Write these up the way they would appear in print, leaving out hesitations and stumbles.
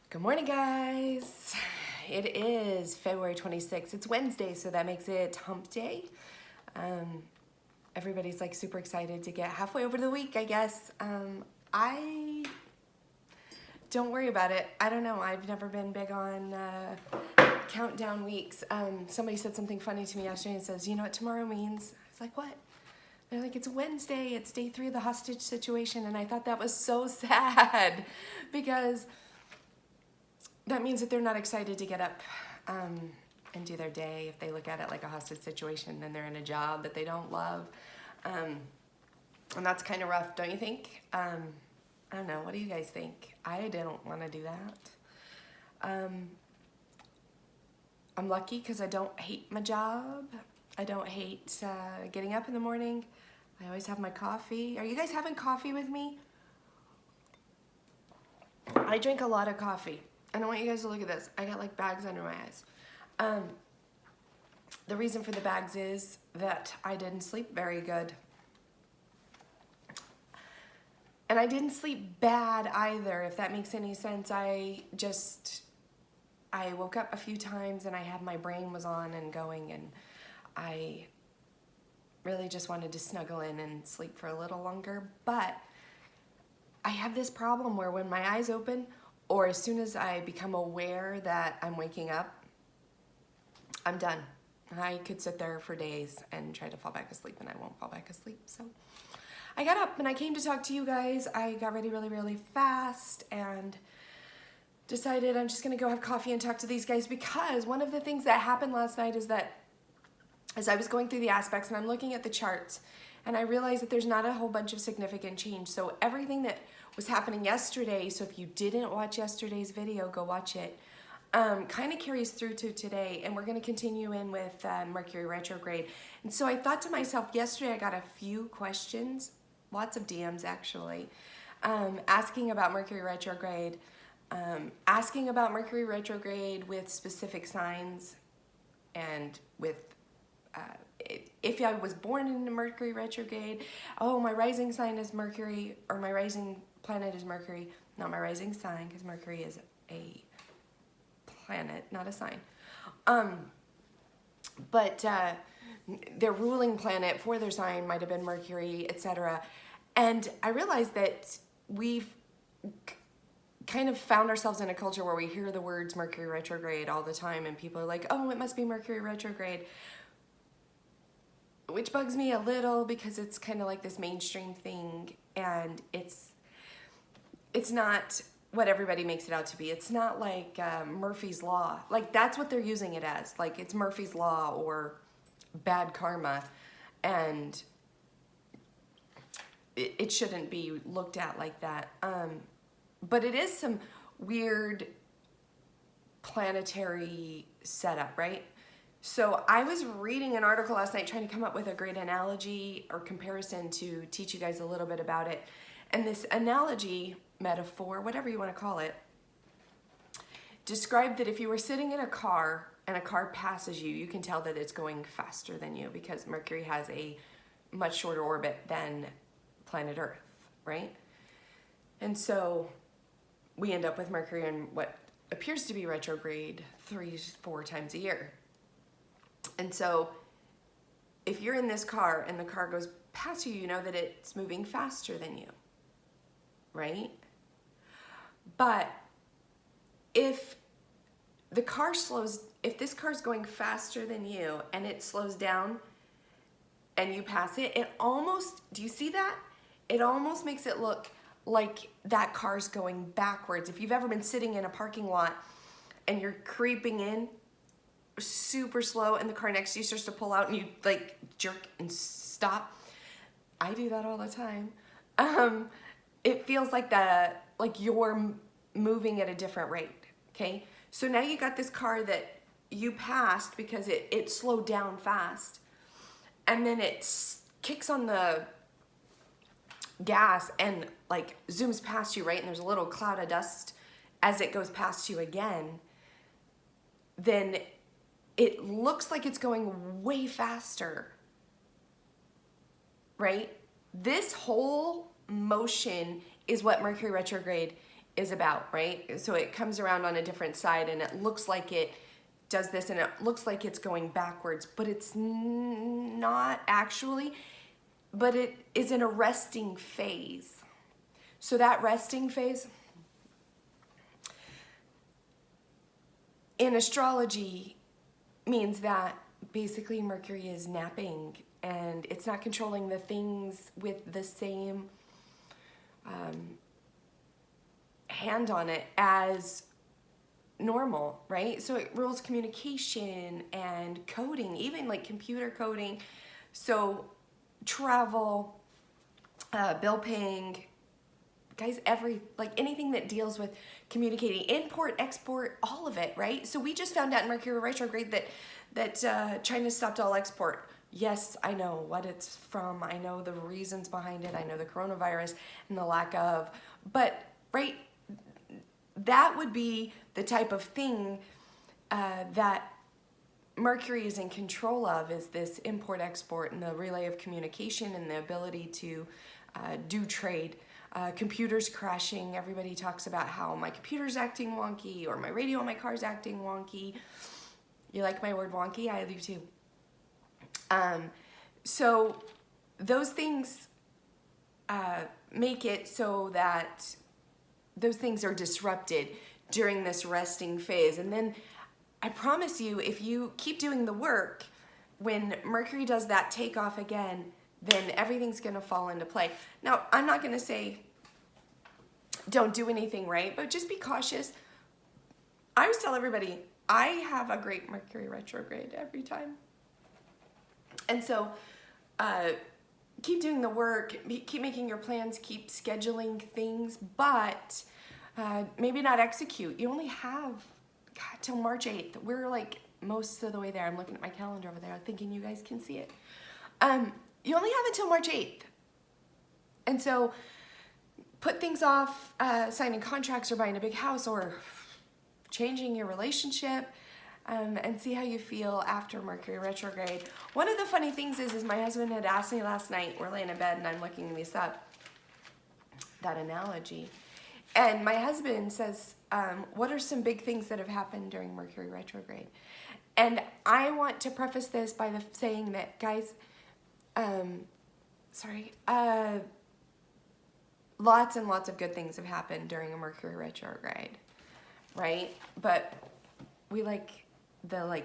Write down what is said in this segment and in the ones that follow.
Good morning, guys. It is February 26th. It's Wednesday, so that makes it hump day. Everybody's like super excited to get halfway over the week, I guess. I don't worry about it. I don't know. I've never been big on countdown weeks. Somebody said something funny to me yesterday and says, you know what tomorrow means? I was like, what? They're like, it's Wednesday. It's day 3 of the hostage situation. And I thought that was so sad because that means that they're not excited to get up and do their day. If they look at it like a hostage situation, then they're in a job that they don't love. And that's kind of rough, don't you think? I don't know. What do you guys think? I didn't want to do that. I'm lucky because I don't hate my job. I don't hate getting up in the morning. I always have my coffee. Are you guys having coffee with me? I drink a lot of coffee. And I want you guys to look at this. I got like bags under my eyes. The reason for the bags is that I didn't sleep very good. And I didn't sleep bad either, if that makes any sense. I woke up a few times and I had my brain was on and going, and I really just wanted to snuggle in and sleep for a little longer. But I have this problem where when my eyes open, or as soon as I become aware that I'm waking up, I'm done. I could sit there for days and try to fall back asleep, and I won't fall back asleep. So I got up and I came to talk to you guys. I got ready really, really fast and decided I'm just gonna go have coffee and talk to these guys, because one of the things that happened last night is that as I was going through the aspects and I'm looking at the charts, and I realized that there's not a whole bunch of significant change. So everything that was happening yesterday, so if you didn't watch yesterday's video, go watch it, kind of carries through to today. And we're going to continue in with Mercury retrograde. And so I thought to myself, yesterday I got a few questions, lots of DMs actually, asking about Mercury retrograde, with specific signs and with if I was born in a Mercury retrograde. Oh, my rising sign is Mercury, or my rising planet is Mercury. Not my rising sign, because Mercury is a planet, not a sign. But their ruling planet for their sign might have been Mercury, etc. And I realized that we've kind of found ourselves in a culture where we hear the words Mercury retrograde all the time, and people are like, oh, it must be Mercury retrograde. Which bugs me a little, because it's kind of like this mainstream thing, and it's not what everybody makes it out to be. It's not like Murphy's Law. Like, that's what they're using it as. Like, it's Murphy's Law or bad karma, and it shouldn't be looked at like that. But it is some weird planetary setup, right? So I was reading an article last night trying to come up with a great analogy or comparison to teach you guys a little bit about it. And this analogy, metaphor, whatever you want to call it, described that if you were sitting in a car and a car passes you, you can tell that it's going faster than you, because Mercury has a much shorter orbit than planet Earth, right? And so we end up with Mercury in what appears to be retrograde 3-4 times a year. And so if you're in this car and the car goes past you, you know that it's moving faster than you, right? But if this car's going faster than you and it slows down and you pass it, do you see that? It almost makes it look like that car's going backwards. If you've ever been sitting in a parking lot and you're creeping in super slow and the car next to you starts to pull out and you like jerk and stop. I do that all the time. It feels like you're moving at a different rate, okay? So now you got this car that you passed because it slowed down fast, and then it kicks on the gas and like zooms past you, right? And there's a little cloud of dust as it goes past you again. Then it looks like it's going way faster, right? This whole motion is what Mercury retrograde is about, right? So it comes around on a different side and it looks like it does this and it looks like it's going backwards, but it's not actually, but it is in a resting phase. So that resting phase in astrology means that basically Mercury is napping and it's not controlling the things with the same hand on it as normal, right? So it rules communication and coding, even like computer coding. So travel, bill paying, guys, anything that deals with communicating, import, export, all of it, right? So we just found out in Mercury retrograde that China stopped all export. Yes, I know what it's from. I know the reasons behind it. I know the coronavirus and the lack of, but right, that would be the type of thing that Mercury is in control of, is this import export and the relay of communication and the ability to do trade. Computers crashing. Everybody talks about how my computer's acting wonky or my radio in my car's acting wonky. You like my word wonky? I do too. So those things make it so that those things are disrupted during this resting phase. And then I promise you, if you keep doing the work, when Mercury does that takeoff again, then everything's going to fall into play. Now, I'm not going to say don't do anything, right? But just be cautious. I always tell everybody, I have a great Mercury retrograde every time. And so keep doing the work, keep making your plans, keep scheduling things, but maybe not execute. You only have, God, till March 8th. We're like most of the way there. I'm looking at my calendar over there. I'm thinking you guys can see it. You only have until March 8th. And so put things off, signing contracts or buying a big house or changing your relationship, and see how you feel after Mercury retrograde. One of the funny things is my husband had asked me last night, we're laying in bed and I'm looking this up, that analogy. And my husband says, what are some big things that have happened during Mercury retrograde? And I want to preface this by saying that, guys, lots and lots of good things have happened during a Mercury retrograde, right? But we like the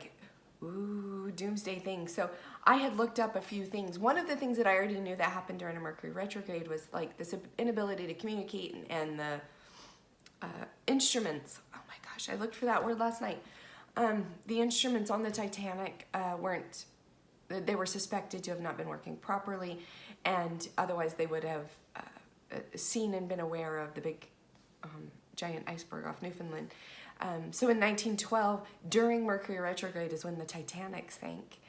doomsday thing. So I had looked up a few things. One of the things that I already knew that happened during a Mercury retrograde was like this inability to communicate and the instruments. Oh my gosh, I looked for that word last night. The instruments on the Titanic they were suspected to have not been working properly, and otherwise they would have seen and been aware of the big giant iceberg off Newfoundland. So in 1912, during Mercury retrograde is when the Titanic sank.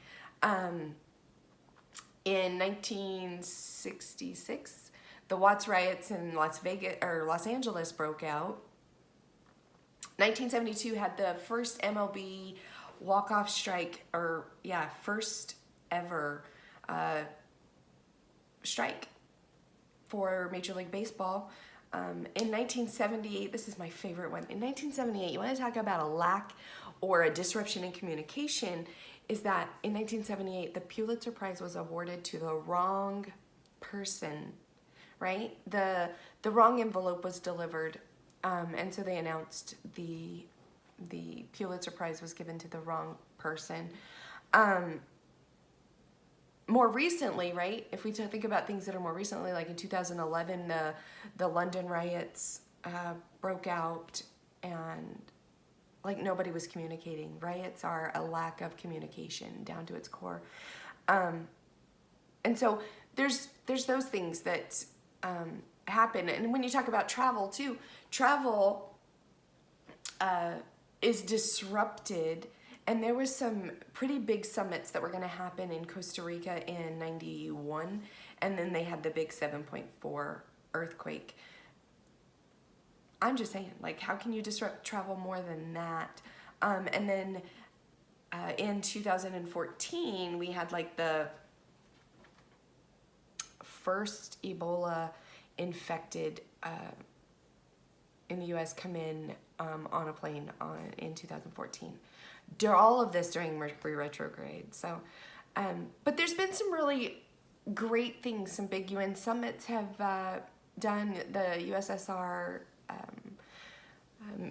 In 1966, the Watts riots in Los Angeles broke out. 1972 had the first MLB walk-off strike, first ever strike for Major League Baseball. In 1978, this is my favorite one. In 1978, you want to talk about a lack or a disruption in communication, is that in 1978, the Pulitzer Prize was awarded to the wrong person, right? The wrong envelope was delivered, and so they announced the Pulitzer Prize was given to the wrong person. More recently, right, if we think about things that are more recently, like in 2011, the London riots broke out and like nobody was communicating. Riots are a lack of communication down to its core. And so there's those things that happen. And when you talk about travel too, travel is disrupted. And there was some pretty big summits that were going to happen in Costa Rica in 91. And then they had the big 7.4 earthquake. I'm just saying, like, how can you disrupt travel more than that? And then in 2014, we had like the first Ebola infected in the US come in on a plane in 2014. All of this during Mercury retrograde. So, but there's been some really great things. Some big UN summits have done. The USSR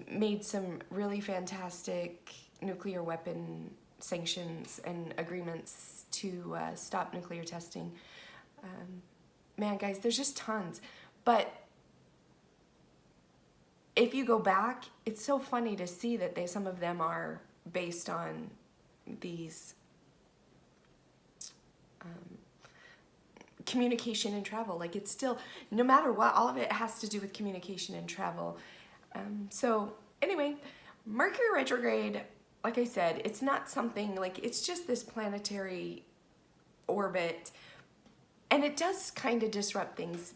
made some really fantastic nuclear weapon sanctions and agreements to stop nuclear testing. Man, guys, there's just tons. But if you go back, it's so funny to see that some of them are based on these communication and travel. Like, it's still, no matter what, all of it has to do with communication and travel. So anyway, Mercury retrograde, like I said, it's not something like, it's just this planetary orbit, and it does kind of disrupt things.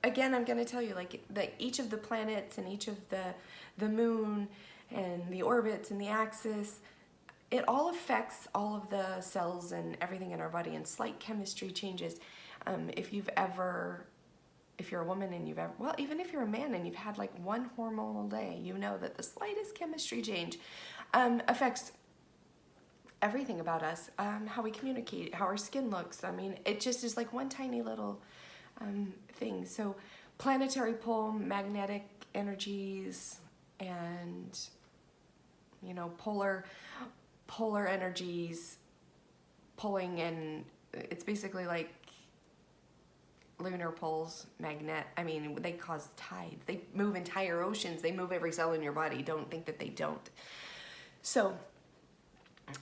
Again, I'm going to tell you, like, each of the planets and each of the moon and the orbits and the axis, it all affects all of the cells and everything in our body, and slight chemistry changes. If you're a woman and you've ever, well, even if you're a man and you've had like one hormonal day, you know that the slightest chemistry change affects everything about us, how we communicate, how our skin looks. I mean, it just is like one tiny little thing. So planetary pull, magnetic energies, and, you know, polar energies pulling, and it's basically like lunar poles, they cause tides. They move entire oceans. They move every cell in your body. Don't think that they don't. So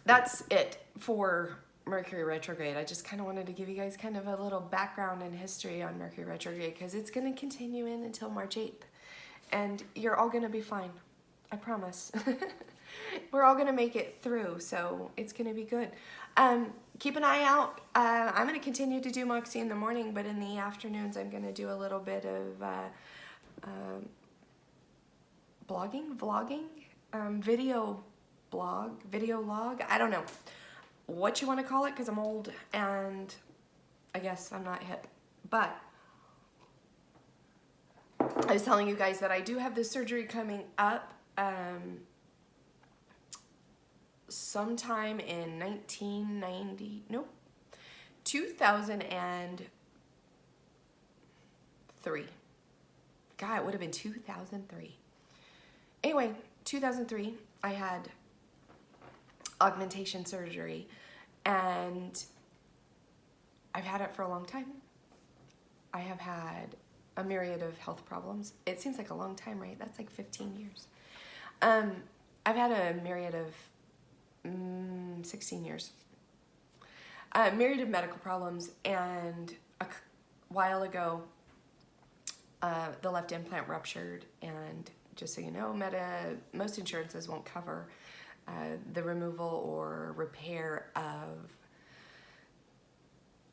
that's it for Mercury retrograde. I just kind of wanted to give you guys kind of a little background and history on Mercury retrograde, because it's going to continue until March 8th. And you're all going to be fine. I promise. We're all going to make it through, so it's going to be good. Keep an eye out. I'm going to continue to do Moxie in the morning, but in the afternoons I'm going to do a little bit of vlogging, video log. I don't know what you want to call it, because I'm old and I guess I'm not hip. But I was telling you guys that I do have this surgery coming up sometime in 2003. God, it would have been 2003. Anyway, 2003, I had augmentation surgery, and I've had it for a long time. I have had a myriad of health problems. It seems like a long time, right? That's like 15 years. I've had a myriad of 16 years. A myriad of medical problems, and a while ago, the left implant ruptured, and just so you know, most insurances won't cover the removal or repair of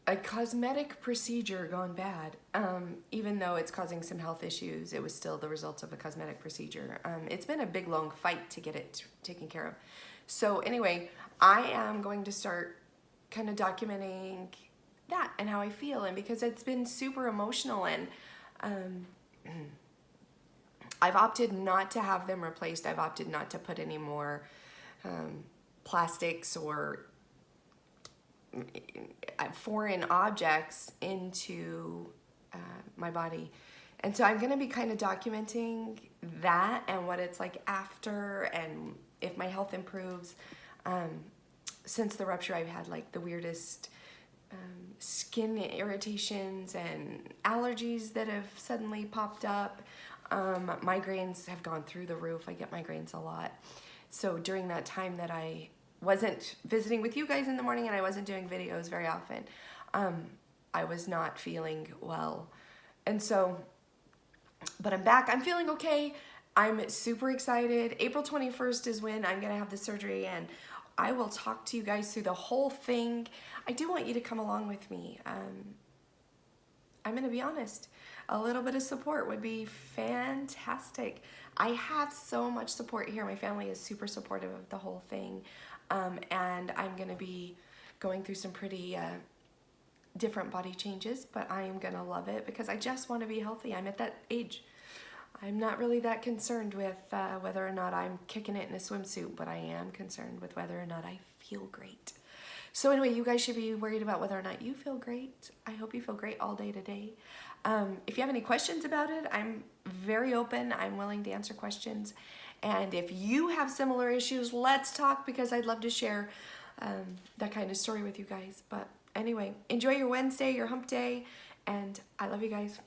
a cosmetic procedure gone bad. Even though it's causing some health issues, it was still the result of a cosmetic procedure. It's been a big, long fight to get it taken care of. So anyway, I am going to start kind of documenting that and how I feel, and because it's been super emotional, and I've opted not to have them replaced. I've opted not to put any more plastics or foreign objects into my body. And so I'm going to be kind of documenting that and what it's like after, and if my health improves. Since the rupture, I've had like the weirdest skin irritations and allergies that have suddenly popped up. Migraines have gone through the roof. I get migraines a lot. So during that time that I wasn't visiting with you guys in the morning and I wasn't doing videos very often, I was not feeling well. And so, but I'm back. I'm feeling okay. I'm super excited. April 21st is when I'm going to have the surgery, and I will talk to you guys through the whole thing. I do want you to come along with me. I'm going to be honest. A little bit of support would be fantastic. I have so much support here. My family is super supportive of the whole thing. And I'm going to be going through some pretty different body changes, but I am going to love it because I just want to be healthy. I'm at that age. I'm not really that concerned with whether or not I'm kicking it in a swimsuit, but I am concerned with whether or not I feel great. So anyway, you guys should be worried about whether or not you feel great. I hope you feel great all day today. If you have any questions about it, I'm very open. I'm willing to answer questions. And if you have similar issues, let's talk, because I'd love to share that kind of story with you guys. But anyway, enjoy your Wednesday, your hump day, and I love you guys.